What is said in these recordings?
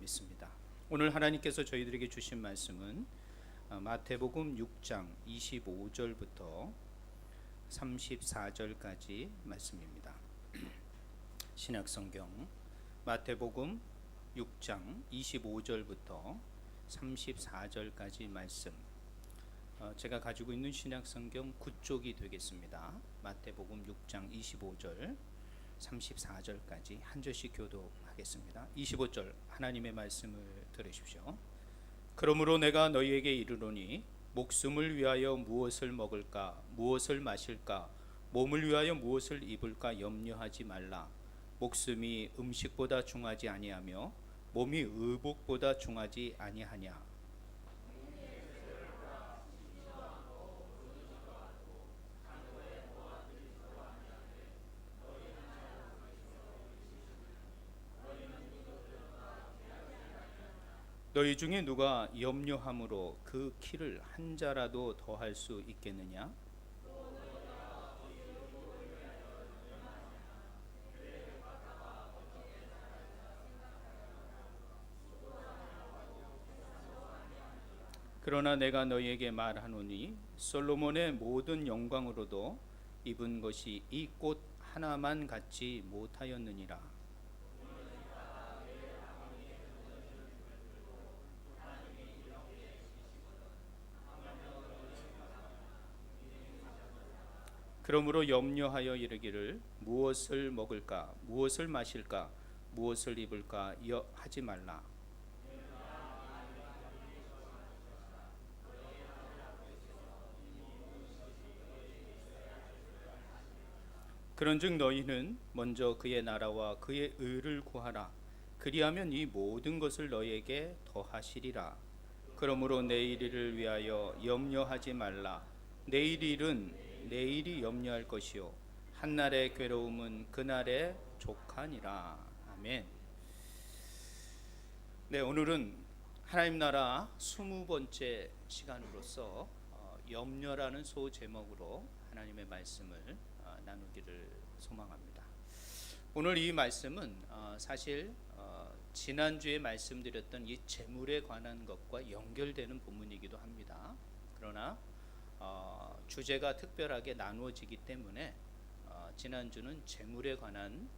믿습니다. 오늘 하나님께서 저희들에게 주신 말씀은 마태복음 6장 25절부터 34절까지 말씀입니다. 신약성경 마태복음 6장 25절부터 34절까지 말씀, 제가 가지고 있는 신약성경 9쪽이 되겠습니다. 마태복음 6장 25절 34절까지 한 절씩 교독하겠습니다. 25절 하나님의 말씀을 들으십시오. 그러므로 내가 너희에게 이르노니 목숨을 위하여 무엇을 먹을까 무엇을 마실까 몸을 위하여 무엇을 입을까 염려하지 말라. 목숨이 음식보다 중하지 아니하며 몸이 의복보다 중하지 아니하냐. 너희 중에 누가 염려함으로 그 키를 한 자라도 더할 수 있겠느냐? 그러나 내가 너희에게 말하노니 솔로몬의 모든 영광으로도 입은 것이 이 꽃 하나만 갖지 못하였느니라. 그러므로 염려하여 이르기를 무엇을 먹을까 무엇을 마실까 무엇을 입을까 하지 말라. 그런즉 너희는 먼저 그의 나라와 그의 의를 구하라. 그리하면 이 모든 것을 너희에게 더하시리라. 그러므로 내일 일을 위하여 염려하지 말라. 내일 일은 내일이 염려할 것이요 한날의 괴로움은 그날의 족하니라. 아멘. 네, 오늘은 하나님 나라 20번째 시간으로서 염려라는 소제목으로 하나님의 말씀을 나누기를 소망합니다. 오늘 이 말씀은 사실 지난주에 말씀드렸던 이 재물에 관한 것과 연결되는 본문이기도 합니다. 그러나 주제가 특별하게 나누어지기 때문에 지난주는 재물에 관한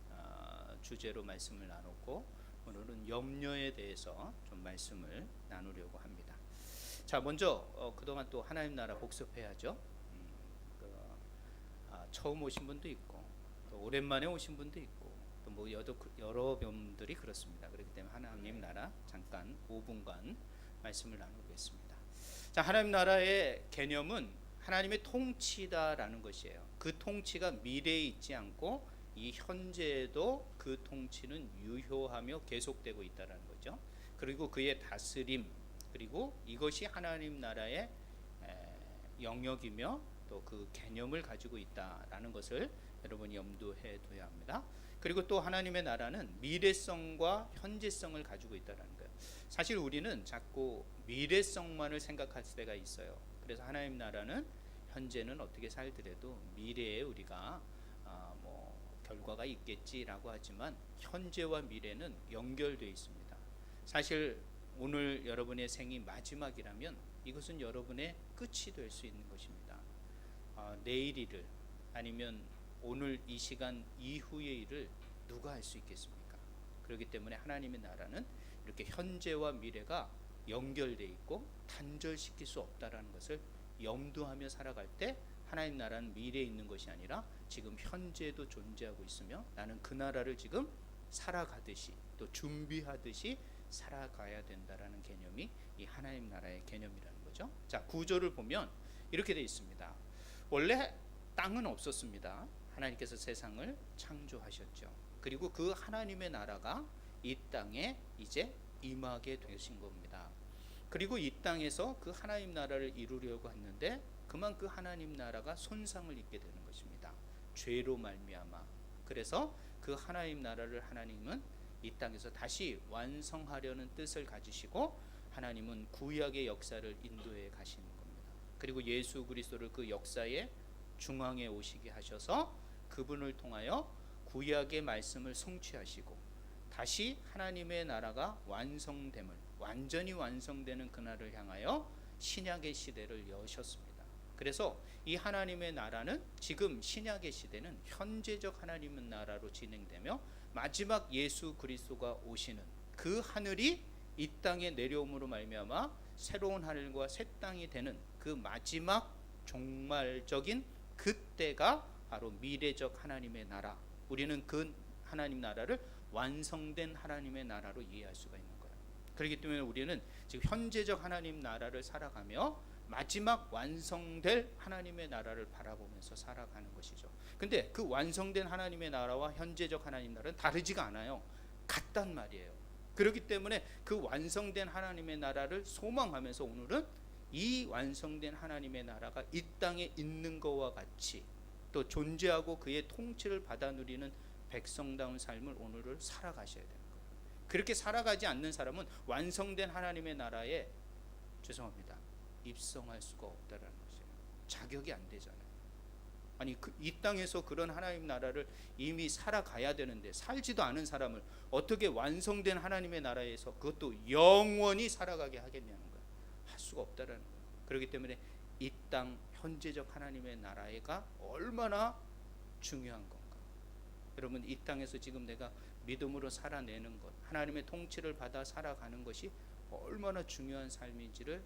주제로 말씀을 나눴고 오늘은 염려에 대해서 좀 말씀을 나누려고 합니다. 자, 먼저 그동안 또 하나님 나라 복습해야죠. 처음 오신 분도 있고 또 오랜만에 오신 분도 있고 또 뭐 여러 분들이 그렇습니다. 그렇기 때문에 하나님 나라 잠깐 5분간 말씀을 나누겠습니다. 자, 하나님 나라의 개념은 하나님의 통치다라는 것이에요. 그 통치가 미래에 있지 않고 이 현재에도 그 통치는 유효하며 계속되고 있다라는 거죠. 그리고 그의 다스림, 그리고 이것이 하나님 나라의 영역이며 또 그 개념을 가지고 있다라는 것을 여러분이 염두해 둬야 합니다. 그리고 또 하나님의 나라는 미래성과 현재성을 가지고 있다는 거예요. 사실 우리는 자꾸 미래성만을 생각할 때가 있어요. 그래서 하나님 나라는 현재는 어떻게 살더라도 미래에 우리가 결과가 있겠지라고 하지만 현재와 미래는 연결되어 있습니다. 사실 오늘 여러분의 생이 마지막이라면 이것은 여러분의 끝이 될 수 있는 것입니다. 내일 일을 아니면 오늘 이 시간 이후의 일을 누가 할 수 있겠습니까? 그렇기 때문에 하나님의 나라는 이렇게 현재와 미래가 연결되어 있고 단절시킬 수 없다라는 것을 염두하며 살아갈 때 하나님 나라는 미래에 있는 것이 아니라 지금 현재도 존재하고 있으며 나는 그 나라를 지금 살아가듯이 또 준비하듯이 살아가야 된다라는 개념이 이 하나님 나라의 개념이라는 거죠. 자, 구조를 보면 이렇게 되어 있습니다. 원래 땅은 없었습니다. 하나님께서 세상을 창조하셨죠. 그리고 그 하나님의 나라가 이 땅에 이제 임하게 되신 겁니다. 그리고 이 땅에서 그 하나님 나라를 이루려고 했는데 그만 그 하나님 나라가 손상을 입게 되는 것입니다. 죄로 말미암아. 그래서 그 하나님 나라를 하나님은 이 땅에서 다시 완성하려는 뜻을 가지시고 하나님은 구약의 역사를 인도해 가시는 겁니다. 그리고 예수 그리스도를 그 역사의 중앙에 오시게 하셔서 그분을 통하여 구약의 말씀을 성취하시고 다시 하나님의 나라가 완성됨을, 완전히 완성되는 그날을 향하여 신약의 시대를 여셨습니다. 그래서 이 하나님의 나라는 지금 신약의 시대는 현재적 하나님의 나라로 진행되며 마지막 예수 그리스도가 오시는 그 하늘이 이 땅에 내려옴으로 말미암아 새로운 하늘과 새 땅이 되는 그 마지막 종말적인 그때가 바로 미래적 하나님의 나라, 우리는 그 하나님 나라를 완성된 하나님의 나라로 이해할 수가 있는 거예요. 그렇기 때문에 우리는 지금 현재적 하나님 나라를 살아가며 마지막 완성될 하나님의 나라를 바라보면서 살아가는 것이죠. 근데 그 완성된 하나님의 나라와 현재적 하나님 나라는 다르지가 않아요. 같단 말이에요. 그렇기 때문에 그 완성된 하나님의 나라를 소망하면서 오늘은 이 완성된 하나님의 나라가 이 땅에 있는 것과 같이 또 존재하고 그의 통치를 받아 누리는 백성다운 삶을 오늘을 살아가셔야 되는 거예요. 그렇게 살아가지 않는 사람은 완성된 하나님의 나라에, 죄송합니다, 입성할 수가 없다라는 것이에요. 자격이 안 되잖아요. 아니 이 땅에서 그런 하나님 나라를 이미 살아가야 되는데 살지도 않은 사람을 어떻게 완성된 하나님의 나라에서 그것도 영원히 살아가게 하겠냐는 거예요. 할 수가 없다라는 거예요. 그렇기 때문에 이 땅 현재적 하나님의 나라가 얼마나 중요한 건가. 여러분, 이 땅에서 지금 내가 믿음으로 살아내는 것, 하나님의 통치를 받아 살아가는 것이 얼마나 중요한 삶인지를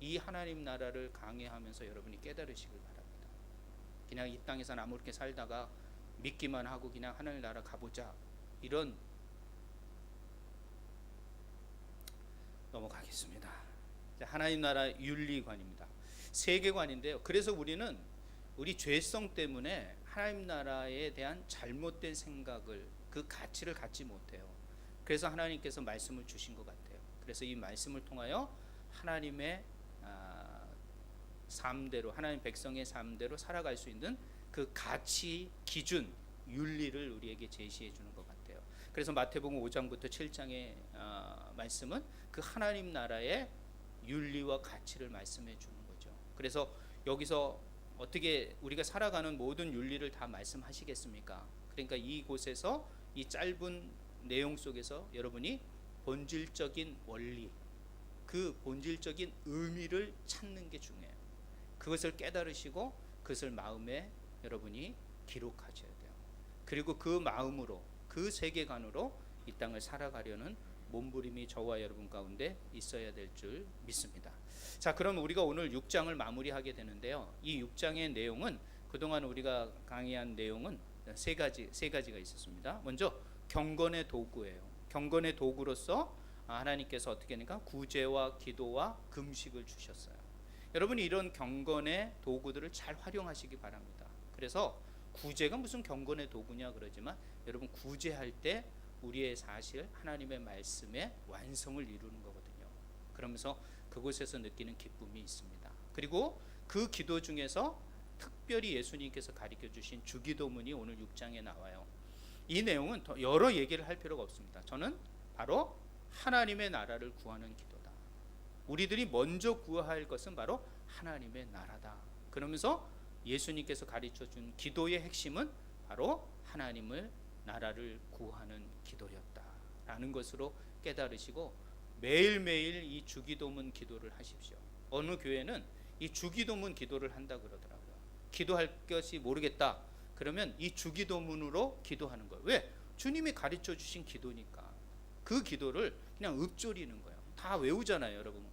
이 하나님 나라를 강해하면서 여러분이 깨달으시길 바랍니다. 그냥 이 땅에서 아무렇게 살다가 믿기만 하고 그냥 하나님 나라 가보자, 이런, 넘어가겠습니다. 하나님 나라 윤리관입니다. 세계관인데요. 그래서 우리는 우리 죄성 때문에 하나님 나라에 대한 잘못된 생각을, 그 가치를 갖지 못해요. 그래서 하나님께서 말씀을 주신 것 같아요. 그래서 이 말씀을 통하여 하나님의 삶대로, 하나님 백성의 삶대로 살아갈 수 있는 그 가치, 기준, 윤리를 우리에게 제시해 주는 것 같아요. 그래서 마태복음 5장부터 7장의 말씀은 그 하나님 나라의 윤리와 가치를 말씀해 주는 거죠. 그래서 여기서 어떻게 우리가 살아가는 모든 윤리를 다 말씀하시겠습니까? 그러니까 이곳에서 이 짧은 내용 속에서 여러분이 본질적인 원리, 그 본질적인 의미를 찾는 게 중요해요. 그것을 깨달으시고 그것을 마음에 여러분이 기록하셔야 돼요. 그리고 그 마음으로, 그 세계관으로 이 땅을 살아가려는 몸부림이 저와 여러분 가운데 있어야 될 줄 믿습니다. 자, 그럼 우리가 오늘 6장을 마무리하게 되는데요. 이 6장의 내용은, 그동안 우리가 강의한 내용은 세 가지가 있었습니다. 먼저 경건의 도구예요. 경건의 도구로서 하나님께서 어떻게 하니까 구제와 기도와 금식을 주셨어요. 여러분이 이런 경건의 도구들을 잘 활용하시기 바랍니다. 그래서 구제가 무슨 경건의 도구냐 그러지만, 여러분 구제할 때 우리의 사실 하나님의 말씀의 완성을 이루는 거거든요. 그러면서 그곳에서 느끼는 기쁨이 있습니다. 그리고 그 기도 중에서 특별히 예수님께서 가르쳐 주신 주기도문이 오늘 6장에 나와요. 이 내용은 더 여러 얘기를 할 필요가 없습니다. 저는 바로 하나님의 나라를 구하는 기도다. 우리들이 먼저 구할 것은 바로 하나님의 나라다. 그러면서 예수님께서 가르쳐 준 기도의 핵심은 바로 하나님을 나라를 구하는 기도였다라는 것으로 깨달으시고 매일매일 이 주기도문 기도를 하십시오. 어느 교회는 이 주기도문 기도를 한다 그러더라고요. 기도할 것이 모르겠다 그러면 이 주기도문으로 기도하는 거예요. 왜? 주님이 가르쳐 주신 기도니까. 그 기도를 그냥 읊조리는 거예요. 다 외우잖아요, 여러분.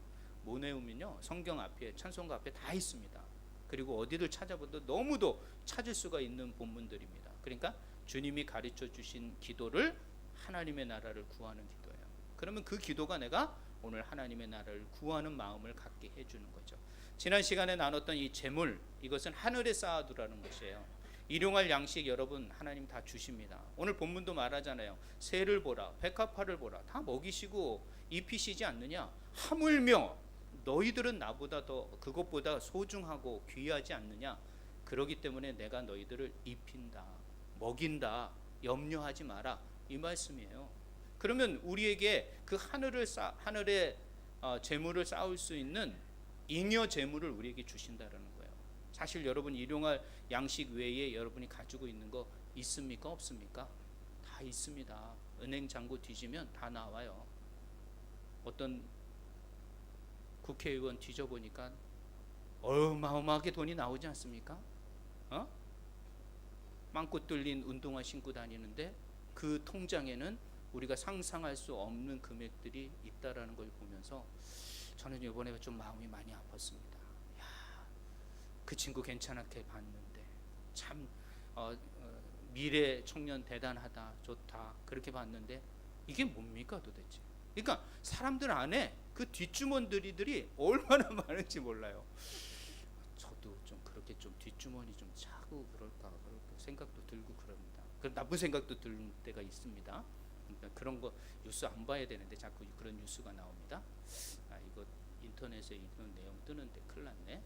뭐 외우면요, 성경 앞에, 찬송가 앞에 다 있습니다. 그리고 어디를 찾아봐도 너무도 찾을 수가 있는 본문들입니다. 그러니까 주님이 가르쳐 주신 기도를 하나님의 나라를 구하는 기도예요. 그러면 그 기도가 내가 오늘 하나님의 나라를 구하는 마음을 갖게 해주는 거죠. 지난 시간에 나눴던 이 재물, 이것은 하늘에 쌓아두라는 것이에요. 일용할 양식 여러분 하나님 다 주십니다. 오늘 본문도 말하잖아요. 새를 보라, 백합화를 보라, 다 먹이시고 입히시지 않느냐. 하물며 너희들은 나보다 더 그것보다 소중하고 귀하지 않느냐. 그러기 때문에 내가 너희들을 입힌다, 먹인다, 염려하지 마라, 이 말씀이에요. 그러면 우리에게 그 하늘에 재물을 쌓을 수 있는 잉여 재물을 우리에게 주신다라는 거예요. 사실 여러분 일용할 양식 외에 여러분이 가지고 있는 거 있습니까? 없습니까? 다 있습니다. 은행 잔고 뒤지면 다 나와요. 어떤 국회의원 뒤져보니까 어마어마하게 돈이 나오지 않습니까? 망고 뚫린 운동화 신고 다니는데 그 통장에는 우리가 상상할 수 없는 금액들이 있다라는 걸 보면서 저는 이번에 좀 마음이 많이 아팠습니다. 야, 그 친구 괜찮게 봤는데 참 미래 청년 대단하다, 좋다 그렇게 봤는데 이게 뭡니까 도대체? 그러니까 사람들 안에 그 뒷주머니들이 얼마나 많은지 몰라요. 저도 좀 그렇게 좀 뒷주머니 좀 차고 그럴까 생각도 들고 그럽니다. 그 나쁜 생각도 들 때가 있습니다. 그러니까 그런 거 뉴스 안 봐야 되는데 자꾸 그런 뉴스가 나옵니다. 이거 인터넷에 이런 내용 뜨는데 큰일 났네.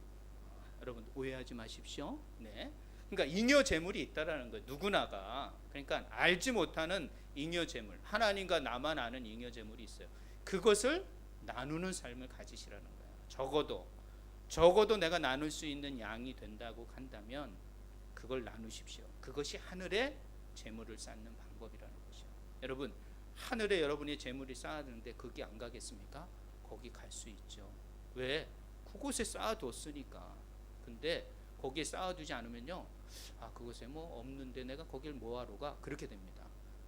여러분 오해하지 마십시오. 네. 그러니까 잉여 재물이 있다라는 거예요. 누구나가. 그러니까 알지 못하는 잉여 재물, 하나님과 나만 아는 잉여 재물이 있어요. 그것을 나누는 삶을 가지시라는 거예요. 적어도 내가 나눌 수 있는 양이 된다고 한다면 그걸 나누십시오. 그것이 하늘의 재물을 쌓는 방법이라는 것이요. 여러분 하늘에 여러분의 재물이 쌓았는데 거기 안 가겠습니까? 거기 갈 수 있죠. 왜? 그곳에 쌓아뒀으니까. 근데 거기에 쌓아두지 않으면요, 그곳에 뭐 없는데 내가 거길 뭐하러 가? 그렇게 됩니다.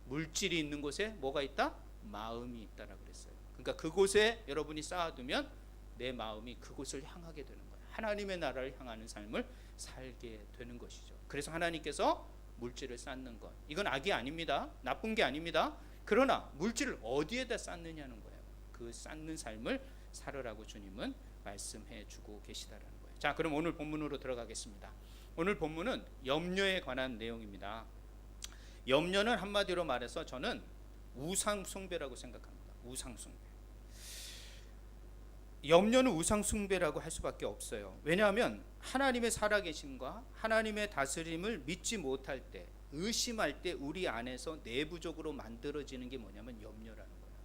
물질이 있는 곳에 뭐가 있다? 마음이 있다라 그랬어요. 그러니까 그곳에 여러분이 쌓아두면 내 마음이 그곳을 향하게 되는 거예요. 하나님의 나라를 향하는 삶을 살게 되는 것이죠. 그래서 하나님께서 물질을 쌓는 것, 이건 악이 아닙니다. 나쁜 게 아닙니다. 그러나 물질을 어디에다 쌓느냐는 거예요. 그 쌓는 삶을 살으라고 주님은 말씀해 주고 계시다라는 거예요. 자, 그럼 오늘 본문으로 들어가겠습니다. 오늘 본문은 염려에 관한 내용입니다. 염려는 한마디로 말해서 저는 우상 숭배라고 생각합니다. 우상 숭배. 염려는 우상 숭배라고 할 수밖에 없어요. 왜냐하면 하나님의 살아계심과 하나님의 다스림을 믿지 못할 때, 의심할 때 우리 안에서 내부적으로 만들어지는 게 뭐냐면 염려라는 거예요.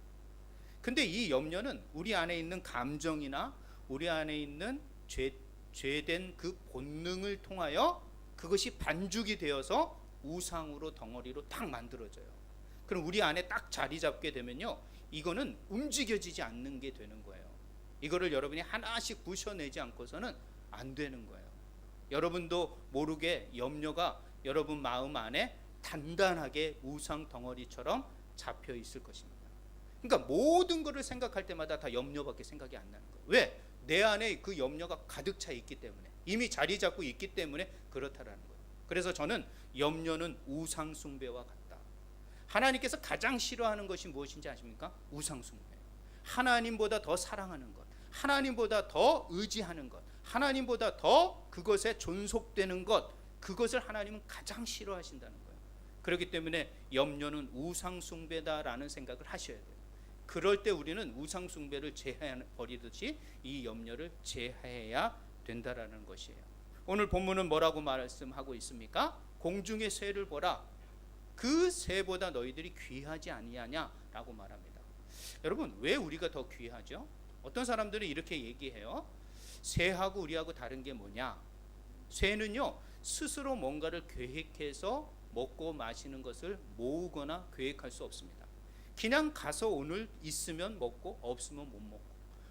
근데 이 염려는 우리 안에 있는 감정이나 우리 안에 있는 죄된 그 본능을 통하여 그것이 반죽이 되어서 우상으로 덩어리로 딱 만들어져요. 그럼 우리 안에 딱 자리 잡게 되면요, 이거는 움직여지지 않는 게 되는 거예요. 이거를 여러분이 하나씩 부셔내지 않고서는 안 되는 거예요. 여러분도 모르게 염려가 여러분 마음 안에 단단하게 우상 덩어리처럼 잡혀 있을 것입니다. 그러니까 모든 것을 생각할 때마다 다 염려밖에 생각이 안 나는 거예요. 왜? 내 안에 그 염려가 가득 차 있기 때문에, 이미 자리 잡고 있기 때문에 그렇다라는 거예요. 그래서 저는 염려는 우상 숭배와 같다. 하나님께서 가장 싫어하는 것이 무엇인지 아십니까? 우상 숭배. 하나님보다 더 사랑하는 것, 하나님보다 더 의지하는 것, 하나님보다 더 그것에 존속되는 것, 그것을 하나님은 가장 싫어하신다는 거예요. 그렇기 때문에 염려는 우상 숭배다라는 생각을 하셔야 돼요. 그럴 때 우리는 우상 숭배를 제해버리듯이 이 염려를 제해야 된다라는 것이에요. 오늘 본문은 뭐라고 말씀하고 있습니까? 공중의 새를 보라, 그 새보다 너희들이 귀하지 아니하냐라고 말합니다. 여러분, 왜 우리가 더 귀하죠? 어떤 사람들은 이렇게 얘기해요. 새하고 우리하고 다른 게 뭐냐? 새는요, 스스로 뭔가를 계획해서 먹고 마시는 것을 모으거나 계획할 수 없습니다. 그냥 가서 오늘 있으면 먹고 없으면 못 먹고,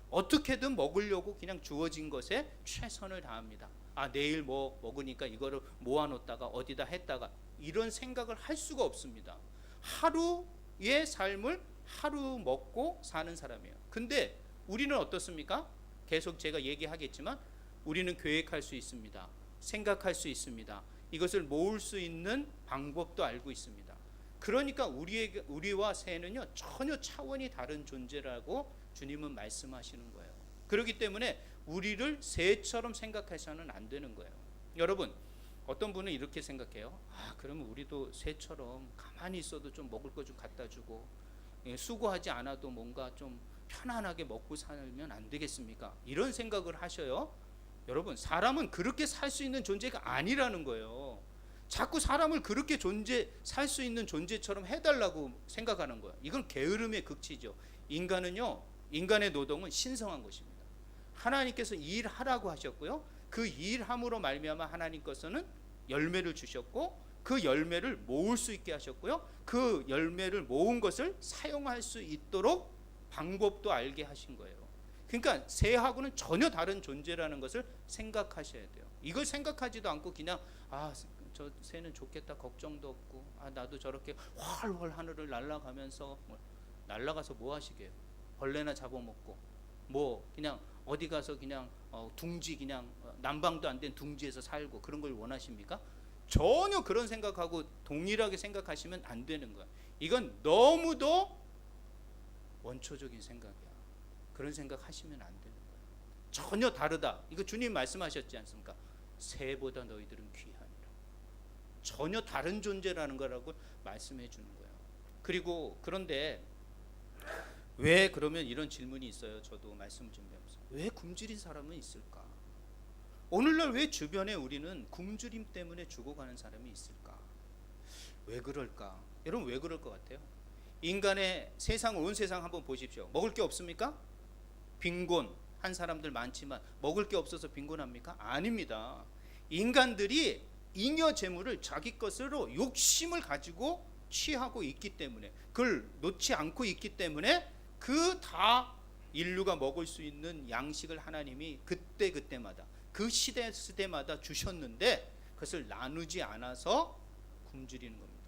어떻게든 먹으려고 그냥 주어진 것에 최선을 다합니다. 내일 뭐 먹으니까 이거를 모아놓다가 어디다 했다가, 이런 생각을 할 수가 없습니다. 하루의 삶을 하루 먹고 사는 사람이에요. 근데 우리는 어떻습니까? 계속 제가 얘기하겠지만 우리는 계획할 수 있습니다. 생각할 수 있습니다. 이것을 모을 수 있는 방법도 알고 있습니다. 그러니까 우리와 새는요, 전혀 차원이 다른 존재라고 주님은 말씀하시는 거예요. 그렇기 때문에 우리를 새처럼 생각해서는 안 되는 거예요. 여러분, 어떤 분은 이렇게 생각해요. 그러면 우리도 새처럼 가만히 있어도 좀 먹을 거 좀 갖다 주고, 수고하지 않아도 뭔가 좀 편안하게 먹고 살면 안 되겠습니까? 이런 생각을 하셔요. 여러분, 사람은 그렇게 살 수 있는 존재가 아니라는 거예요. 자꾸 사람을 그렇게 살 수 있는 존재처럼 해달라고 생각하는 거예요. 이건 게으름의 극치죠. 인간의 노동은 신성한 것입니다. 하나님께서 일하라고 하셨고요, 그 일함으로 말미암아 하나님께서는 열매를 주셨고, 그 열매를 모을 수 있게 하셨고요. 그 열매를 모은 것을 사용할 수 있도록 방법도 알게 하신 거예요. 그러니까 새하고는 전혀 다른 존재라는 것을 생각하셔야 돼요. 이걸 생각하지도 않고 그냥 저 새는 좋겠다, 걱정도 없고 나도 저렇게 훨훨 하늘을 날아가면서 날아가서 뭐 하시게요? 벌레나 잡아먹고 뭐 그냥 어디 가서 그냥 둥지 그냥 난방도 안 된 둥지에서 살고 그런 걸 원하십니까? 전혀 그런 생각하고 동일하게 생각하시면 안 되는 거야. 이건 너무도 원초적인 생각이야. 그런 생각 하시면 안 되는 거야. 전혀 다르다. 이거 주님 말씀하셨지 않습니까? 새보다 너희들은 귀하니라. 전혀 다른 존재라는 거라고 말씀해 주는 거예요. 그리고 그런데 왜 그러면 이런 질문이 있어요. 저도 말씀 준비하면서 왜 굶주린 사람은 있을까? 오늘날 왜 주변에 우리는 굶주림 때문에 죽어가는 사람이 있을까? 왜 그럴까? 여러분 왜 그럴 것 같아요? 인간의 세상, 온 세상 한번 보십시오. 먹을 게 없습니까? 빈곤한 사람들 많지만 먹을 게 없어서 빈곤합니까? 아닙니다. 인간들이 잉여 재물을 자기 것으로 욕심을 가지고 취하고 있기 때문에, 그걸 놓지 않고 있기 때문에 그 다 인류가 먹을 수 있는 양식을 하나님이 그때마다 그 시대마다 주셨는데 그것을 나누지 않아서 굶주리는 겁니다.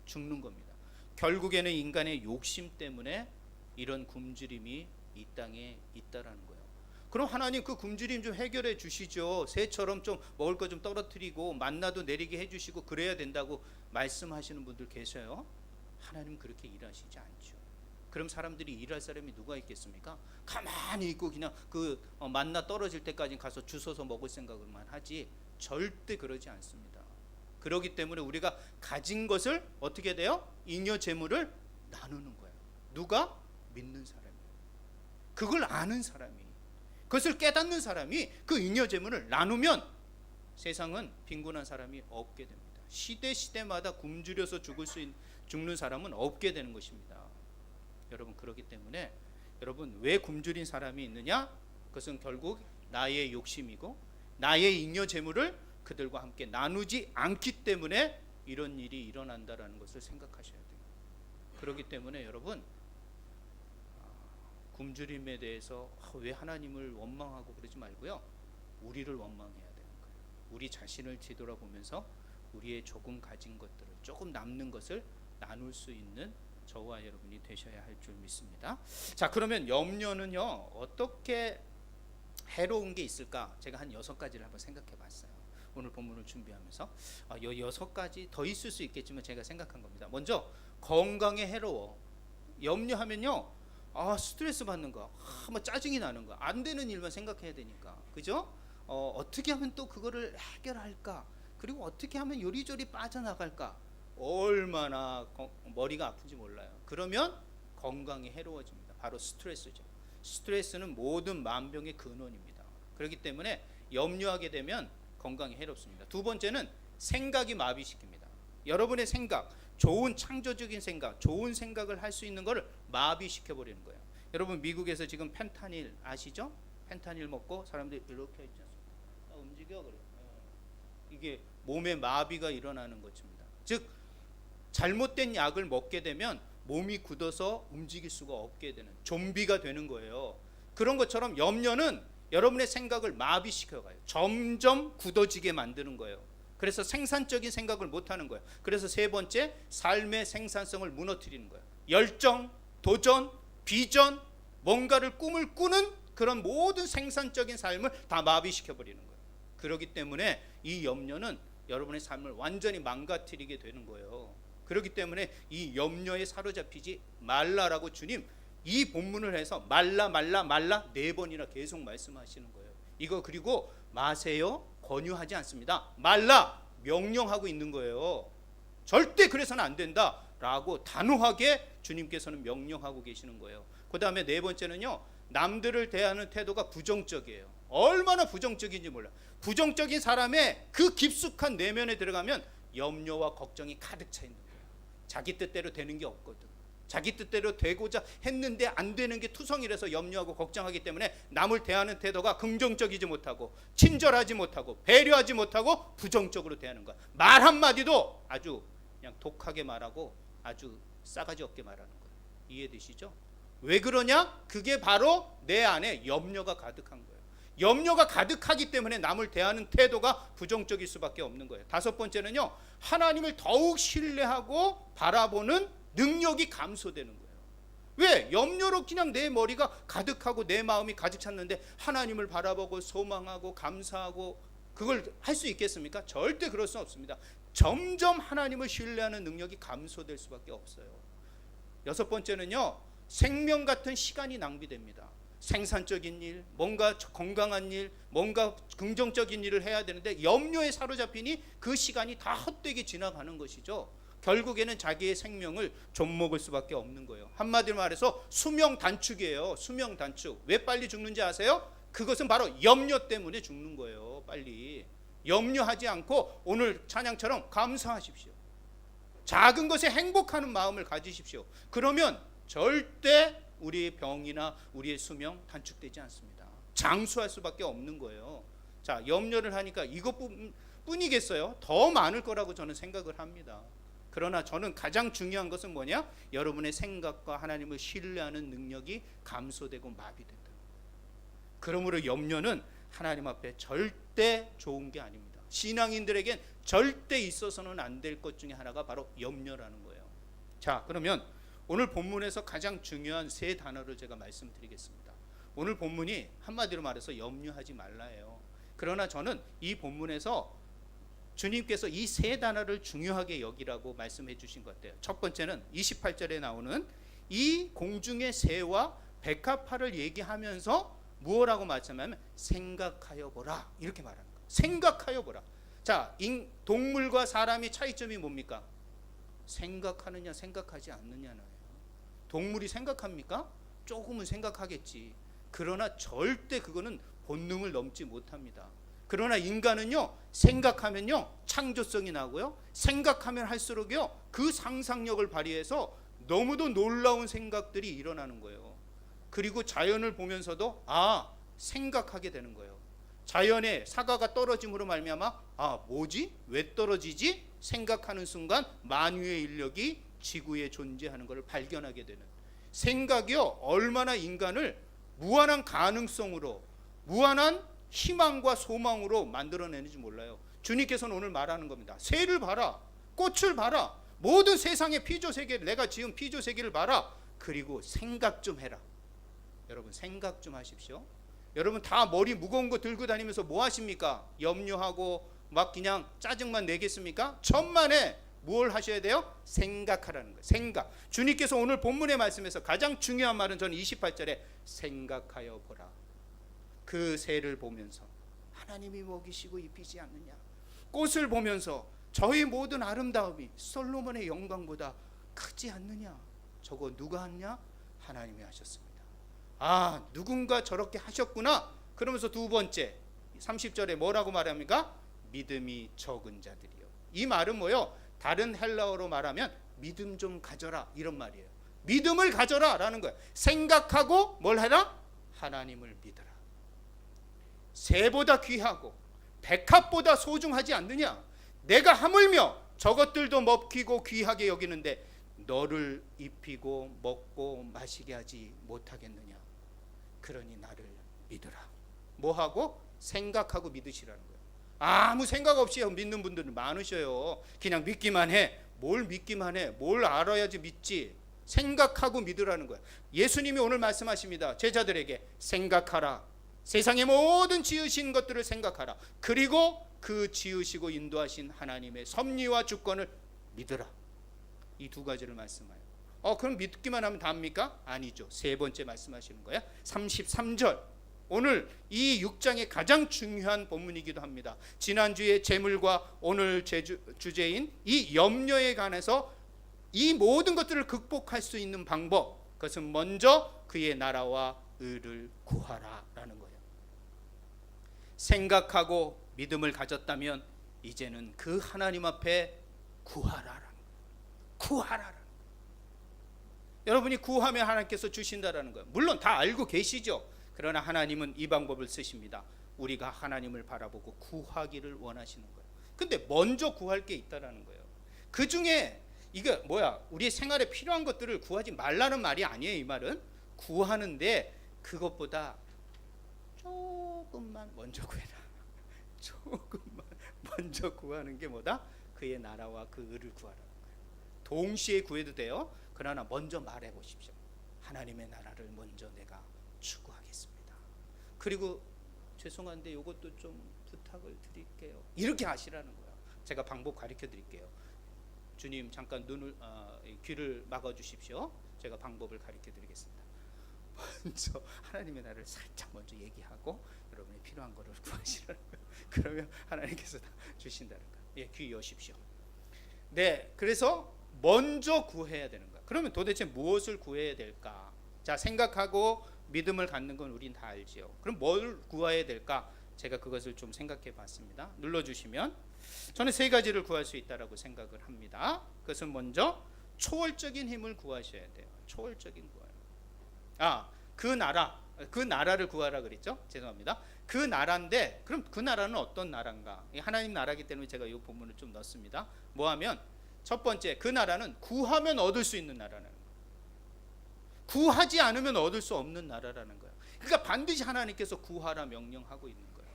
죽는 겁니다. 결국에는 인간의 욕심 때문에 이런 굶주림이 이 땅에 있다라는 거예요. 그럼 하나님 그 굶주림 좀 해결해 주시죠. 새처럼 좀 먹을 거 좀 떨어뜨리고 만나도 내리게 해주시고 그래야 된다고 말씀하시는 분들 계셔요. 하나님 그렇게 일하시지 않죠. 그럼 사람들이 일할 사람이 누가 있겠습니까? 가만히 있고 그냥 그 만나 떨어질 때까지 가서 주워서 먹을 생각만 하지 절대 그러지 않습니다. 그렇기 때문에 우리가 가진 것을 어떻게 돼요? 잉여 재물을 나누는 거예요. 누가? 믿는 사람이. 그걸 아는 사람이, 그것을 깨닫는 사람이 그 잉여 재물을 나누면 세상은 빈곤한 사람이 없게 됩니다. 시대마다 굶주려서 죽는 사람은 없게 되는 것입니다. 여러분 그렇기 때문에 여러분 왜 굶주린 사람이 있느냐? 그것은 결국 나의 욕심이고 나의 잉여 재물을 그들과 함께 나누지 않기 때문에 이런 일이 일어난다라는 것을 생각하셔야 돼요. 그렇기 때문에 여러분 굶주림에 대해서 왜 하나님을 원망하고 그러지 말고요. 우리를 원망해야 되는 거예요. 우리 자신을 뒤돌아보면서 우리의 조금 가진 것들을, 조금 남는 것을 나눌 수 있는 저와 여러분이 되셔야 할 줄 믿습니다. 자, 그러면 염려는요 어떻게 해로운 게 있을까? 제가 한 6가지를 한번 생각해 봤어요. 오늘 본문을 준비하면서 6가지 더 있을 수 있겠지만 제가 생각한 겁니다. 먼저 건강에 해로워. 염려하면요 스트레스 받는 거, 뭐 짜증이 나는 거, 안 되는 일만 생각해야 되니까, 그죠? 어떻게 하면 또 그거를 해결할까? 그리고 어떻게 하면 요리조리 빠져나갈까? 얼마나 머리가 아픈지 몰라요. 그러면 건강이 해로워집니다. 바로 스트레스죠. 스트레스는 모든 만병의 근원입니다. 그렇기 때문에 염려하게 되면 건강이 해롭습니다. 두 번째는 생각이 마비시킵니다. 여러분의 생각, 좋은 창조적인 생각, 좋은 생각을 할 수 있는 것을 마비시켜버리는 거예요. 여러분 미국에서 지금 펜타닐 아시죠? 펜타닐 먹고 사람들이 이렇게 있지 않습니까? 움직여 그래. 이게 몸에 마비가 일어나는 것입니다. 즉 잘못된 약을 먹게 되면 몸이 굳어서 움직일 수가 없게 되는 좀비가 되는 거예요. 그런 것처럼 염려는 여러분의 생각을 마비시켜가요. 점점 굳어지게 만드는 거예요. 그래서 생산적인 생각을 못하는 거예요. 그래서 세 번째, 삶의 생산성을 무너뜨리는 거예요. 열정, 도전, 비전, 뭔가를 꿈을 꾸는 그런 모든 생산적인 삶을 다 마비시켜버리는 거예요. 그렇기 때문에 이 염려는 여러분의 삶을 완전히 망가뜨리게 되는 거예요. 그렇기 때문에 이 염려에 사로잡히지 말라라고 주님 이 본문을 해서 말라 4번이나 계속 말씀하시는 거예요. 이거 그리고 마세요 권유하지 않습니다. 말라 명령하고 있는 거예요. 절대 그래서는 안 된다라고 단호하게 주님께서는 명령하고 계시는 거예요. 그 다음에 네 번째는요, 남들을 대하는 태도가 부정적이에요. 얼마나 부정적인지 몰라요. 부정적인 사람의 그 깊숙한 내면에 들어가면 염려와 걱정이 가득 차 있는 거예요. 자기 뜻대로 되는 게 없거든. 자기 뜻대로 되고자 했는데 안 되는 게 투성이라서 염려하고 걱정하기 때문에 남을 대하는 태도가 긍정적이지 못하고 친절하지 못하고 배려하지 못하고 부정적으로 대하는 거야. 말 한마디도 아주 그냥 독하게 말하고 아주 싸가지 없게 말하는 거예요. 이해되시죠? 왜 그러냐? 그게 바로 내 안에 염려가 가득한 거예요. 염려가 가득하기 때문에 남을 대하는 태도가 부정적일 수밖에 없는 거예요. 다섯 번째는요, 하나님을 더욱 신뢰하고 바라보는 능력이 감소되는 거예요. 왜? 염려로 그냥 내 머리가 가득하고 내 마음이 가득 찼는데 하나님을 바라보고 소망하고 감사하고 그걸 할 수 있겠습니까? 절대 그럴 수 없습니다. 점점 하나님을 신뢰하는 능력이 감소될 수밖에 없어요. 여섯 번째는요, 생명 같은 시간이 낭비됩니다. 생산적인 일, 뭔가 건강한 일, 뭔가 긍정적인 일을 해야 되는데 염려에 사로잡히니 그 시간이 다 헛되게 지나가는 것이죠. 결국에는 자기의 생명을 좀먹을 수밖에 없는 거예요. 한마디로 말해서 수명 단축이에요. 수명 단축. 왜 빨리 죽는지 아세요? 그것은 바로 염려 때문에 죽는 거예요. 빨리 염려하지 않고 오늘 찬양처럼 감사하십시오. 작은 것에 행복하는 마음을 가지십시오. 그러면 절대 우리의 병이나 우리의 수명 단축되지 않습니다. 장수할 수밖에 없는 거예요. 자, 염려를 하니까 이것뿐이겠어요? 더 많을 거라고 저는 생각을 합니다. 그러나 저는 가장 중요한 것은 뭐냐? 여러분의 생각과 하나님을 신뢰하는 능력이 감소되고 마비된다. 그러므로 염려는 하나님 앞에 절대 좋은 게 아닙니다. 신앙인들에겐 절대 있어서는 안 될 것 중에 하나가 바로 염려라는 거예요. 자, 그러면 오늘 본문에서 가장 중요한 세 단어를 제가 말씀드리겠습니다. 오늘 본문이 한마디로 말해서 염려하지 말라예요. 그러나 저는 이 본문에서 주님께서 이 세 단어를 중요하게 여기라고 말씀해 주신 것 같아요. 첫 번째는 28절에 나오는 이 공중의 새와 백합화를 얘기하면서 무엇라고 말씀하면 생각하여 보라, 이렇게 말하는 거예요. 생각하여 보라. 자, 동물과 사람의 차이점이 뭡니까? 생각하느냐 생각하지 않느냐는. 동물이 생각합니까? 조금은 생각하겠지. 그러나 절대 그거는 본능을 넘지 못합니다. 그러나 인간은요, 생각하면요 창조성이 나고요, 생각하면 할수록요 그 상상력을 발휘해서 너무도 놀라운 생각들이 일어나는 거예요. 그리고 자연을 보면서도 생각하게 되는 거예요. 자연에 사과가 떨어짐으로 말미암아 뭐지? 왜 떨어지지? 생각하는 순간 만유의 인력이 지구에 존재하는 것을 발견하게 되는, 생각이요 얼마나 인간을 무한한 가능성으로, 무한한 희망과 소망으로 만들어내는지 몰라요. 주님께서는 오늘 말하는 겁니다. 새를 봐라, 꽃을 봐라, 모든 세상의 피조세계를, 내가 지은 피조세계를 봐라. 그리고 생각 좀 해라. 여러분 생각 좀 하십시오. 여러분 다 머리 무거운 거 들고 다니면서 뭐 하십니까? 염려하고 막 그냥 짜증만 내겠습니까? 천만에 뭘 하셔야 돼요? 생각하라는 거예요. 생각. 주님께서 오늘 본문의 말씀에서 가장 중요한 말은 저는 28절에 생각하여 보라. 그 새를 보면서 하나님이 먹이시고 입히지 않느냐, 꽃을 보면서 저희 모든 아름다움이 솔로몬의 영광보다 크지 않느냐. 저거 누가 하느냐? 하나님이 하셨습니다. 누군가 저렇게 하셨구나. 그러면서 두 번째 30절에 뭐라고 말합니까? 믿음이 적은 자들이요. 이 말은 뭐요? 다른 헬라어로 말하면 믿음 좀 가져라, 이런 말이에요. 믿음을 가져라 라는 거예요. 생각하고 뭘 해라? 하나님을 믿어라. 새보다 귀하고 백합보다 소중하지 않느냐? 내가 하물며 저것들도 먹히고 귀하게 여기는데 너를 입히고 먹고 마시게 하지 못하겠느냐? 그러니 나를 믿으라. 뭐하고? 생각하고 믿으시라는 거예요. 아무 생각 없이 믿는 분들은 많으셔요. 그냥 믿기만 해. 뭘 믿기만 해? 뭘 알아야지 믿지. 생각하고 믿으라는 거예요. 예수님이 오늘 말씀하십니다. 제자들에게 생각하라. 세상의 모든 지으신 것들을 생각하라. 그리고 그 지으시고 인도하신 하나님의 섭리와 주권을 믿으라. 이 두 가지를 말씀해요. 그럼 믿기만 하면 답니까? 아니죠. 세 번째 말씀하시는 거야. 33절. 오늘 이 6장의 가장 중요한 본문이기도 합니다. 지난주의 재물과 오늘 주제인 이 염려에 관해서 이 모든 것들을 극복할 수 있는 방법, 그것은 먼저 그의 나라와 의를 구하라라는 거예요. 생각하고 믿음을 가졌다면 이제는 그 하나님 앞에 구하라라는 거예요. 구하라라는 거예요. 여러분이 구하면 하나님께서 주신다라는 거예요. 물론 다 알고 계시죠. 그러나 하나님은 이 방법을 쓰십니다. 우리가 하나님을 바라보고 구하기를 원하시는 거예요. 근데 먼저 구할 게 있다라는 거예요. 그 중에 이게 우리의 생활에 필요한 것들을 구하지 말라는 말이 아니에요. 이 말은 구하는데 그것보다 조금만 먼저 구해라. 조금만 먼저 구하는 게 뭐다? 그의 나라와 그 의를 구하라는 거예요. 동시에 구해도 돼요. 그러나 먼저 말해 보십시오. 하나님의 나라를 먼저 내가 추구하겠습니다. 그리고 죄송한데 이것도 좀 부탁을 드릴게요. 이렇게 하시라는 거예요. 제가 방법 가르쳐 드릴게요. 주님 잠깐 귀를 막아 주십시오. 제가 방법을 가르쳐 드리겠습니다. 먼저 하나님의 나라를 살짝 먼저 얘기하고 여러분이 필요한 거를 구하시라는 거예요. 그러면 하나님께서 다 주신다는 거예요. 예, 귀 여십시오. 네, 그래서 먼저 구해야 되는 거예요. 그러면 도대체 무엇을 구해야 될까? 자, 생각하고 믿음을 갖는 건 우린 다 알지요. 그럼 뭘 구해야 될까? 제가 그것을 좀 생각해 봤습니다. 눌러주시면 저는 세 가지를 구할 수 있다라고 생각을 합니다. 그것은 먼저 초월적인 힘을 구하셔야 돼요. 초월적인 구하라. 그 나라를 구하라 그랬죠? 죄송합니다. 그 나라인데 그럼 그 나라는 어떤 나라인가? 하나님 나라이기 때문에 제가 이 본문을 좀 넣습니다. 뭐하면 첫 번째, 그 나라는 구하면 얻을 수 있는 나라라는 거예요. 구하지 않으면 얻을 수 없는 나라라는 거예요. 그러니까 반드시 하나님께서 구하라 명령하고 있는 거예요.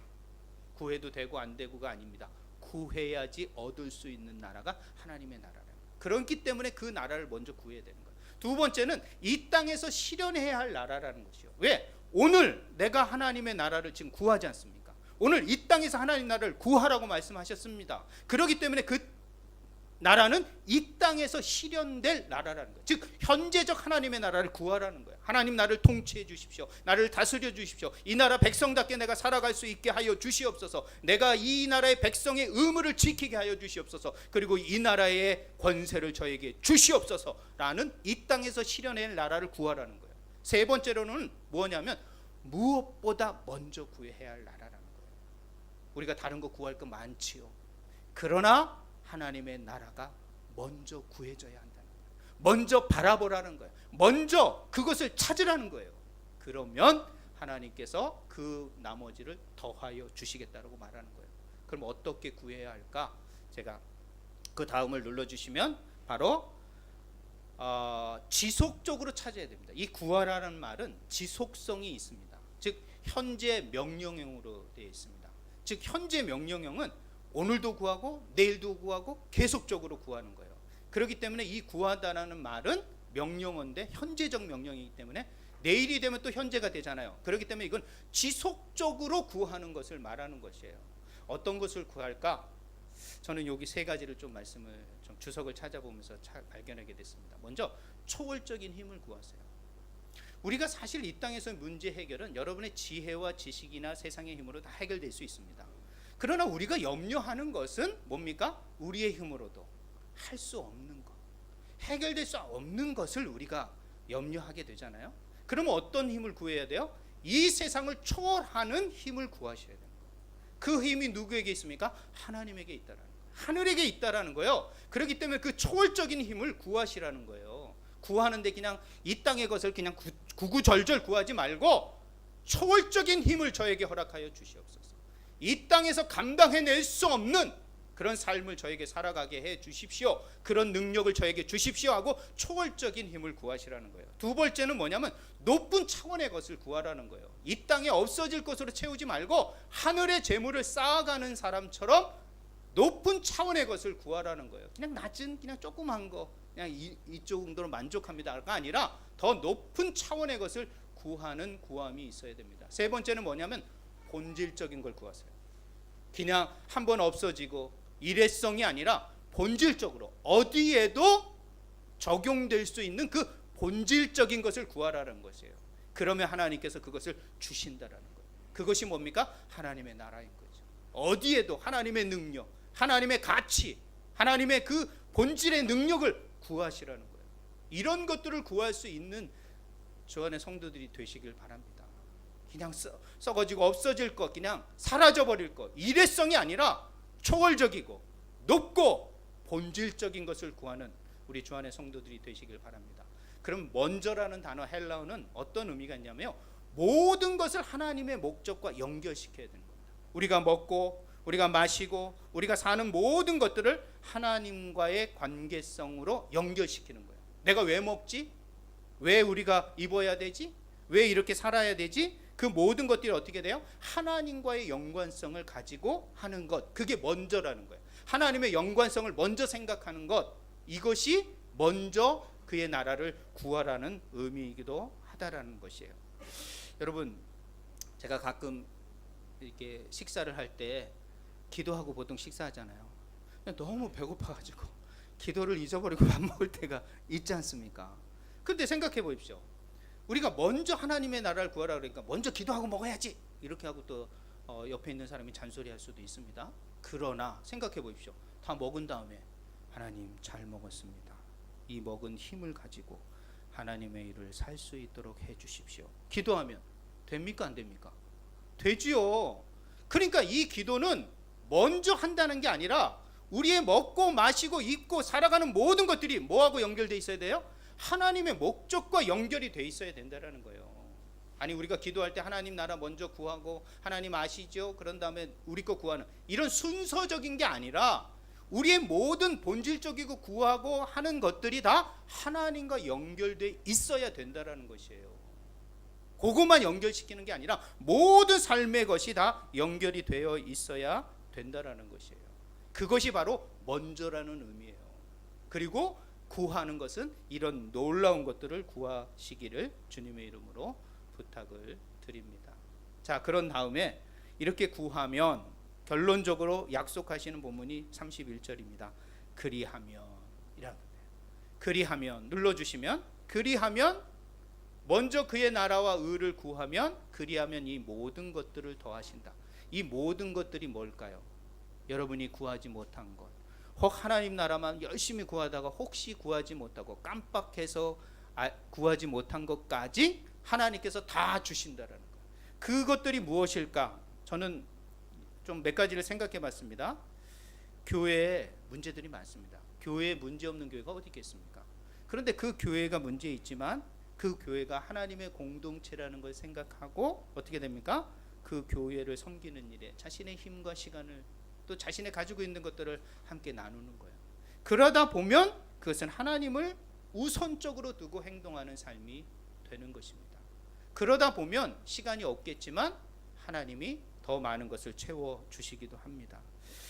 구해도 되고 안 되고가 아닙니다. 구해야지 얻을 수 있는 나라가 하나님의 나라라는 거예요. 그렇기 때문에 그 나라를 먼저 구해야 되는 거예요. 두 번째는 이 땅에서 실현해야 할 나라라는 것이요. 왜? 오늘 내가 하나님의 나라를 지금 구하지 않습니까? 오늘 이 땅에서 하나님 나라를 구하라고 말씀하셨습니다. 그렇기 때문에 그 나라는 이 땅에서 실현될 나라라는 거예요. 즉 현재적 하나님의 나라를 구하라는 거예요. 하나님 나를 통치해 주십시오. 나를 다스려 주십시오. 이 나라 백성답게 내가 살아갈 수 있게 하여 주시옵소서. 내가 이 나라의 백성의 의무를 지키게 하여 주시옵소서. 그리고 이 나라의 권세를 저에게 주시옵소서. 라는 이 땅에서 실현할 나라를 구하라는 거예요. 세 번째로는 뭐냐면 무엇보다 먼저 구해야 할 나라라는 거예요. 우리가 다른 거 구할 거 많지요. 그러나 하나님의 나라가 먼저 구해져야 한다는 거예요. 먼저 바라보라는 거예요. 먼저 그것을 찾으라는 거예요. 그러면 하나님께서 그 나머지를 더하여 주시겠다라고 말하는 거예요. 그럼 어떻게 구해야 할까? 제가 그 다음을 눌러주시면 바로 지속적으로 찾아야 됩니다. 이 구하라는 말은 지속성이 있습니다. 즉 현재 명령형으로 되어 있습니다. 즉 현재 명령형은 오늘도 구하고 내일도 구하고 계속적으로 구하는 거예요. 그렇기 때문에 이 구하다라는 말은 명령어인데 현재적 명령이기 때문에 내일이 되면 또 현재가 되잖아요. 그렇기 때문에 이건 지속적으로 구하는 것을 말하는 것이에요. 어떤 것을 구할까? 저는 여기 세 가지를 좀 말씀을 좀 주석을 찾아보면서 발견하게 됐습니다. 먼저 초월적인 힘을 구하세요. 우리가 사실 이 땅에서 문제 해결은 여러분의 지혜와 지식이나 세상의 힘으로 다 해결될 수 있습니다. 그러나 우리가 염려하는 것은 뭡니까? 우리의 힘으로도 할 수 없는 것, 해결될 수 없는 것을 우리가 염려하게 되잖아요. 그러면 어떤 힘을 구해야 돼요? 이 세상을 초월하는 힘을 구하셔야 돼요. 그 힘이 누구에게 있습니까? 하나님에게 있다라는 거예요. 하늘에게 있다라는 거예요. 그렇기 때문에 그 초월적인 힘을 구하시라는 거예요. 구하는데 그냥 이 땅의 것을 그냥 구구절절 구하지 말고 초월적인 힘을 저에게 허락하여 주시옵소서. 이 땅에서 감당해낼 수 없는 그런 삶을 저에게 살아가게 해 주십시오. 그런 능력을 저에게 주십시오 하고 초월적인 힘을 구하시라는 거예요. 두 번째는 뭐냐면 높은 차원의 것을 구하라는 거예요. 이 땅에 없어질 것으로 채우지 말고 하늘의 재물을 쌓아가는 사람처럼 높은 차원의 것을 구하라는 거예요. 그냥 낮은 그냥 조그만 거 그냥 이쪽 정도로 만족합니다가 아니라 더 높은 차원의 것을 구하는 구함이 있어야 됩니다. 세 번째는 뭐냐면 본질적인 걸 구하세요. 그냥 한번 없어지고 일회성이 아니라 본질적으로 어디에도 적용될 수 있는 그 본질적인 것을 구하라는 것이에요. 그러면 하나님께서 그것을 주신다라는 거예요. 그것이 뭡니까? 하나님의 나라인 거죠. 어디에도 하나님의 능력, 하나님의 가치, 하나님의 그 본질의 능력을 구하시라는 거예요. 이런 것들을 구할 수 있는 저 안의 성도들이 되시길 바랍니다. 그냥 썩어지고 없어질 것, 그냥 사라져버릴 것, 일회성이 아니라 초월적이고 높고 본질적인 것을 구하는 우리 주 안의 성도들이 되시길 바랍니다. 그럼 먼저라는 단어 헬라어는 어떤 의미가 있냐면요, 모든 것을 하나님의 목적과 연결시켜야 되는 겁니다. 우리가 먹고 우리가 마시고 우리가 사는 모든 것들을 하나님과의 관계성으로 연결시키는 거예요. 내가 왜 먹지? 왜 우리가 입어야 되지? 왜 이렇게 살아야 되지? 그 모든 것들이 어떻게 돼요? 하나님과의 연관성을 가지고 하는 것, 그게 먼저라는 거예요. 하나님의 연관성을 먼저 생각하는 것, 이것이 먼저 그의 나라를 구하라는 의미이기도 하다라는 것이에요. 여러분, 제가 가끔 이렇게 식사를 할 때 기도하고 보통 식사하잖아요. 너무 배고파가지고 기도를 잊어버리고 밥 먹을 때가 있지 않습니까? 근데 생각해 보십시오. 우리가 먼저 하나님의 나라를 구하라 그러니까 먼저 기도하고 먹어야지 이렇게 하고 또 옆에 있는 사람이 잔소리할 수도 있습니다. 그러나 생각해 보십시오. 다 먹은 다음에 하나님 잘 먹었습니다. 이 먹은 힘을 가지고 하나님의 일을 살 수 있도록 해 주십시오. 기도하면 됩니까 안 됩니까? 되지요. 그러니까 이 기도는 먼저 한다는 게 아니라 우리의 먹고 마시고 입고 살아가는 모든 것들이 뭐하고 연결돼 있어야 돼요? 하나님의 목적과 연결이 돼 있어야 된다는 거예요. 아니 우리가 기도할 때 하나님 나라 먼저 구하고 하나님 아시죠? 그런 다음에 우리 거 구하는 이런 순서적인 게 아니라 우리의 모든 본질적이고 구하고 하는 것들이 다 하나님과 연결돼 있어야 된다는 것이에요. 그것만 연결시키는 게 아니라 모든 삶의 것이 다 연결이 되어 있어야 된다는 것이에요. 그것이 바로 먼저라는 의미예요. 그리고 구하는 것은 이런 놀라운 것들을 구하시기를 주님의 이름으로 부탁을 드립니다. 자, 그런 다음에 이렇게 구하면 결론적으로 약속하시는 본문이 31절입니다. 그리하면 이라고 해요. 그리하면 눌러주시면 그리하면 먼저 그의 나라와 의를 구하면 그리하면 이 모든 것들을 더하신다. 이 모든 것들이 뭘까요? 여러분이 구하지 못한 것, 혹 하나님 나라만 열심히 구하다가 혹시 구하지 못하고 깜빡해서 구하지 못한 것까지 하나님께서 다 주신다라는 거예요. 그것들이 무엇일까? 저는 좀 몇 가지를 생각해 봤습니다. 교회에 문제들이 많습니다. 교회에 문제 없는 교회가 어디 있겠습니까? 그런데 그 교회가 문제 있지만 그 교회가 하나님의 공동체라는 걸 생각하고 어떻게 됩니까? 그 교회를 섬기는 일에 자신의 힘과 시간을 또 자신의 가지고 있는 것들을 함께 나누는 거예요. 그러다 보면 그것은 하나님을 우선적으로 두고 행동하는 삶이 되는 것입니다. 그러다 보면 시간이 없겠지만 하나님이 더 많은 것을 채워주시기도 합니다.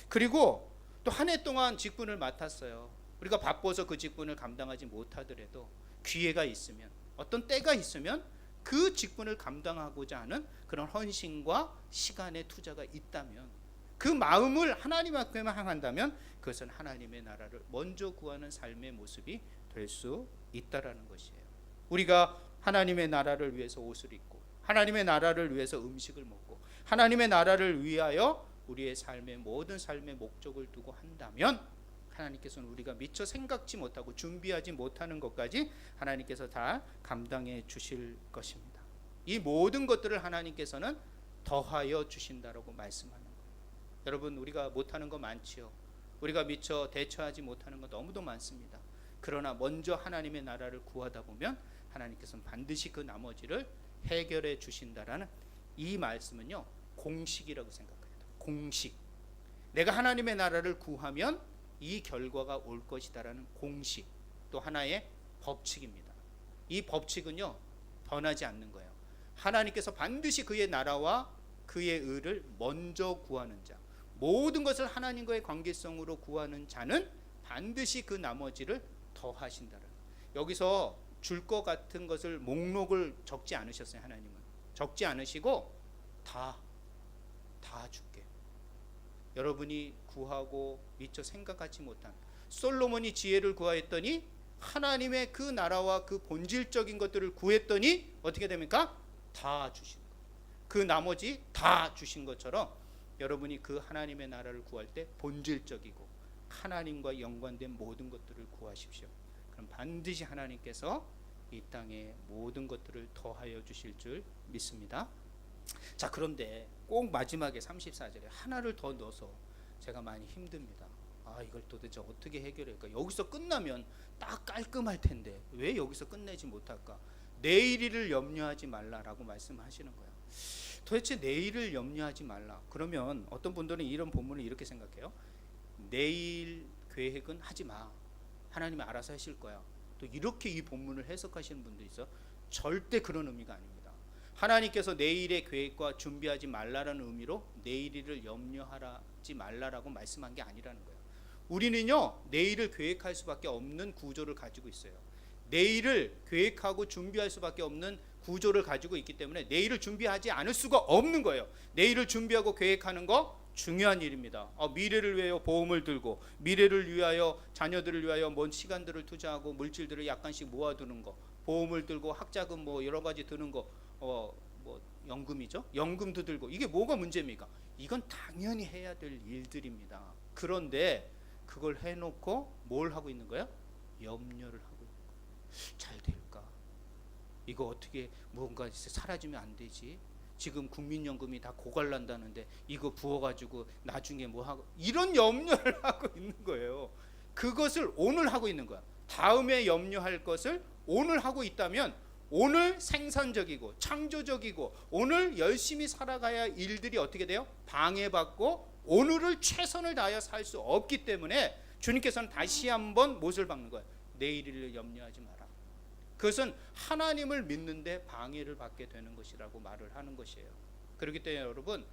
그리고 또 한 해 동안 직분을 맡았어요. 우리가 바빠서 그 직분을 감당하지 못하더라도 기회가 있으면 어떤 때가 있으면 그 직분을 감당하고자 하는 그런 헌신과 시간의 투자가 있다면 그 마음을 하나님 앞에만 향한다면 그것은 하나님의 나라를 먼저 구하는 삶의 모습이 될 수 있다라는 것이에요. 우리가 하나님의 나라를 위해서 옷을 입고 하나님의 나라를 위해서 음식을 먹고 하나님의 나라를 위하여 우리의 삶의 모든 삶의 목적을 두고 한다면 하나님께서는 우리가 미처 생각지 못하고 준비하지 못하는 것까지 하나님께서 다 감당해 주실 것입니다. 이 모든 것들을 하나님께서는 더하여 주신다라고 말씀하는 거예요. 여러분, 우리가 못하는 거 많지요. 우리가 미처 대처하지 못하는 거 너무도 많습니다. 그러나 먼저 하나님의 나라를 구하다 보면 하나님께서는 반드시 그 나머지를 해결해 주신다라는 이 말씀은요, 공식이라고 생각합니다. 공식. 내가 하나님의 나라를 구하면 이 결과가 올 것이다라는 공식, 또 하나의 법칙입니다. 이 법칙은요, 변하지 않는 거예요. 하나님께서 반드시 그의 나라와 그의 의를 먼저 구하는 자, 모든 것을 하나님과의 관계성으로 구하는 자는 반드시 그 나머지를 더하신다라는. 여기서 줄 것 같은 것을 목록을 적지 않으셨어요. 하나님은 적지 않으시고 다 줄게. 여러분이 구하고 미처 생각하지 못한 솔로몬이 지혜를 구하였더니 하나님의 그 나라와 그 본질적인 것들을 구했더니 어떻게 됩니까? 다 주신 거예요. 그 나머지 다 주신 것처럼 여러분이 그 하나님의 나라를 구할 때 본질적이고 하나님과 연관된 모든 것들을 구하십시오. 그럼 반드시 하나님께서 이 땅에 모든 것들을 더하여 주실 줄 믿습니다. 자, 그런데 꼭 마지막에 34절에 하나를 더 넣어서 제가 많이 힘듭니다. 이걸 도대체 어떻게 해결할까? 여기서 끝나면 딱 깔끔할 텐데 왜 여기서 끝내지 못할까? 내일을 염려하지 말라라고 말씀하시는 거예요. 도대체 내일을 염려하지 말라. 그러면 어떤 분들은 이런 본문을 이렇게 생각해요. 내일 계획은 하지 마. 하나님이 알아서 하실 거야. 또 이렇게 이 본문을 해석하시는 분도 있어. 절대 그런 의미가 아닙니다. 하나님께서 내일의 계획과 준비하지 말라라는 의미로 내일을 염려하지 말라라고 말씀한 게 아니라는 거예요. 우리는요, 내일을 계획할 수밖에 없는 구조를 가지고 있어요. 내일을 계획하고 준비할 수밖에 없는 구조를 가지고 있기 때문에 내일을 준비하지 않을 수가 없는 거예요. 내일을 준비하고 계획하는 거 중요한 일입니다. 미래를 위하여 보험을 들고, 미래를 위하여 자녀들을 위하여 먼 시간들을 투자하고 물질들을 약간씩 모아두는 거, 보험을 들고 학자금 뭐 여러 가지 드는 거, 뭐 연금이죠. 연금도 들고, 이게 뭐가 문제입니까? 이건 당연히 해야 될 일들입니다. 그런데 그걸 해놓고 뭘 하고 있는 거야? 염려를 하고 있는 거야. 잘 될까? 이거 어떻게 뭔가 사라지면 안 되지? 지금 국민연금이 다 고갈난다는데 이거 부어가지고 나중에 뭐 하고, 이런 염려를 하고 있는 거예요. 그것을 오늘 하고 있는 거야. 다음에 염려할 것을 오늘 하고 있다면 오늘 생산적이고 창조적이고 오늘 열심히 살아가야 일들이 어떻게 돼요? 방해받고 오늘을 최선을 다하여 살 수 없기 때문에 주님께서는 다시 한번 못을 박는 거예요. 내일을 염려하지 마라. 그것은 하나님을 믿는데 방해를 받게 되는 것이라고 말을 하는 것이에요. 그렇기 때문에 여러분,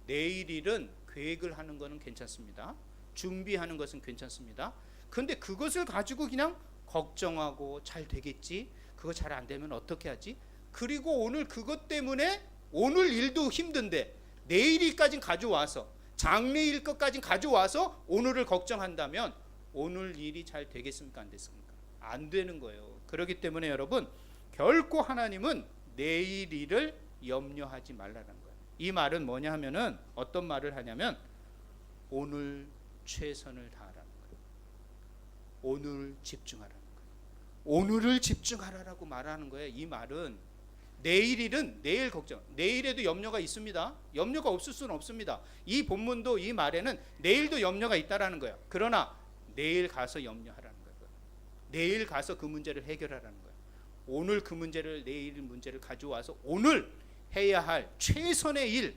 내일일은 계획을 하는 것은 괜찮습니다. 준비하는 것은 괜찮습니다. 그런데 그것을 가지고 그냥 걱정하고 잘 되겠지? 그거 잘 안 되면 어떻게 하지? 그리고 오늘 그것 때문에 오늘 일도 힘든데 내일일까지 가져와서 장래일 것까지 가져와서 오늘을 걱정한다면 오늘 일이 잘 되겠습니까? 안 됐습니까? 안 되는 거예요. 그렇기 때문에 여러분, 결코 하나님은 내일 일을 염려하지 말라는 거예요. 이 말은 뭐냐 하면은 어떤 말을 하냐면 오늘 최선을 다하라는 거예요. 오늘 집중하라는 거예요. 오늘을 집중하라라고 말하는 거예요. 이 말은 내일 일은 내일 걱정, 내일에도 염려가 있습니다. 염려가 없을 수는 없습니다. 이 본문도 이 말에는 내일도 염려가 있다라는 거예요. 그러나 내일 가서 염려하라는 거예요. 내일 가서 그 문제를 해결하라는 거예요. 오늘 그 문제를, 내일 문제를 가져와서 오늘 해야 할 최선의 일,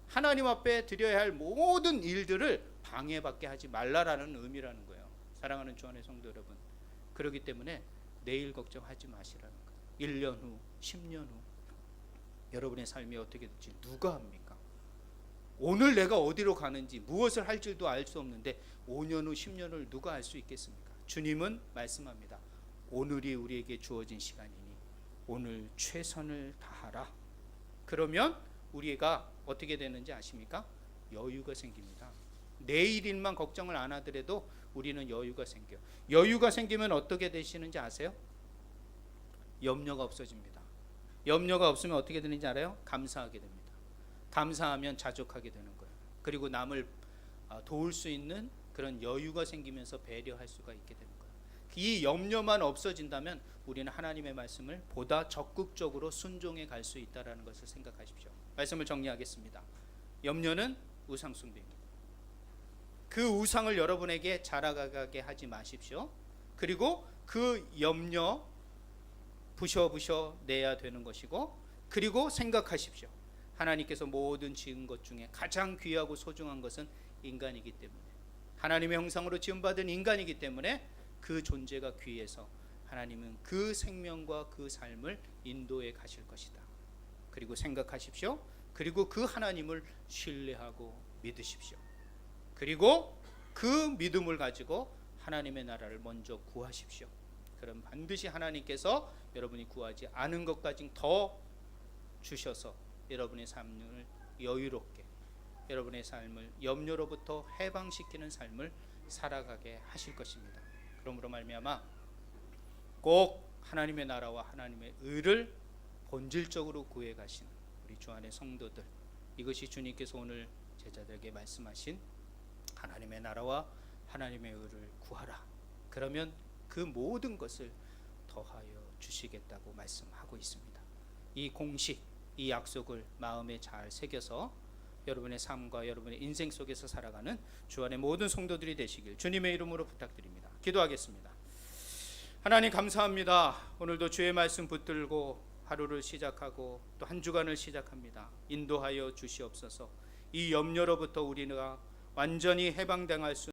하나님 앞에 드려야 할 모든 일들을 방해받게 하지 말라라는 의미라는 거예요. 사랑하는 주 안의 성도 여러분, 그렇기 때문에 내일 걱정하지 마시라는 거예요. 1년 후, 10년 후 여러분의 삶이 어떻게 될지 누가 합니까? 오늘 내가 어디로 가는지 무엇을 할지도 알 수 없는데 5년 후, 10년 후를 누가 알 수 있겠습니까? 주님은 말씀합니다. 오늘이 우리에게 주어진 시간이니 오늘 최선을 다하라. 그러면 우리가 어떻게 되는지 아십니까? 여유가 생깁니다. 내일 일만 걱정을 안 하더라도 우리는 여유가 생겨요. 여유가 생기면 어떻게 되시는지 아세요? 염려가 없어집니다. 염려가 없으면 어떻게 되는지 알아요? 감사하게 됩니다. 감사하면 자족하게 되는 거예요. 그리고 남을 도울 수 있는 그런 여유가 생기면서 배려할 수가 있게 되는 거예요. 이 염려만 없어진다면 우리는 하나님의 말씀을 보다 적극적으로 순종해 갈 수 있다는 것을 생각하십시오. 말씀을 정리하겠습니다. 염려는 우상 숭배입니다. 그 우상을 여러분에게 자라가게 하지 마십시오. 그리고 그 염려 부셔 내야 되는 것이고, 그리고 생각하십시오. 하나님께서 모든 지은 것 중에 가장 귀하고 소중한 것은 인간이기 때문에, 하나님의 형상으로 지음받은 인간이기 때문에 그 존재가 귀해서 하나님은 그 생명과 그 삶을 인도해 가실 것이다. 그리고 생각하십시오. 그리고 그 하나님을 신뢰하고 믿으십시오. 그리고 그 믿음을 가지고 하나님의 나라를 먼저 구하십시오. 그럼 반드시 하나님께서 여러분이 구하지 않은 것까지 더 주셔서 여러분의 삶을 여유롭게, 여러분의 삶을 염려로부터 해방시키는 삶을 살아가게 하실 것입니다. 그러므로 말미암아 꼭 하나님의 나라와 하나님의 의를 본질적으로 구해 가시는 우리 주 안의 성도들, 이것이 주님께서 오늘 제자들에게 말씀하신 하나님의 나라와 하나님의 의를 구하라. 그러면 그 모든 것을 더하여 주시겠다고 말씀하고 있습니다. 이 공식, 이 약속을 마음에 잘 새겨서 여러분의 삶과 여러분의 인생 속에서 살아가는 주 안의 모든 성도들이 되시길 주님의 이름으로 부탁드립니다. 기도하겠습니다. 하나님 감사합니다. 오늘도 주의 말씀 붙들고 하루를 시작하고 또 한 주간을 시작합니다. 인도하여 주시옵소서. 이 염려로부터 우리가 완전히 해방당할 수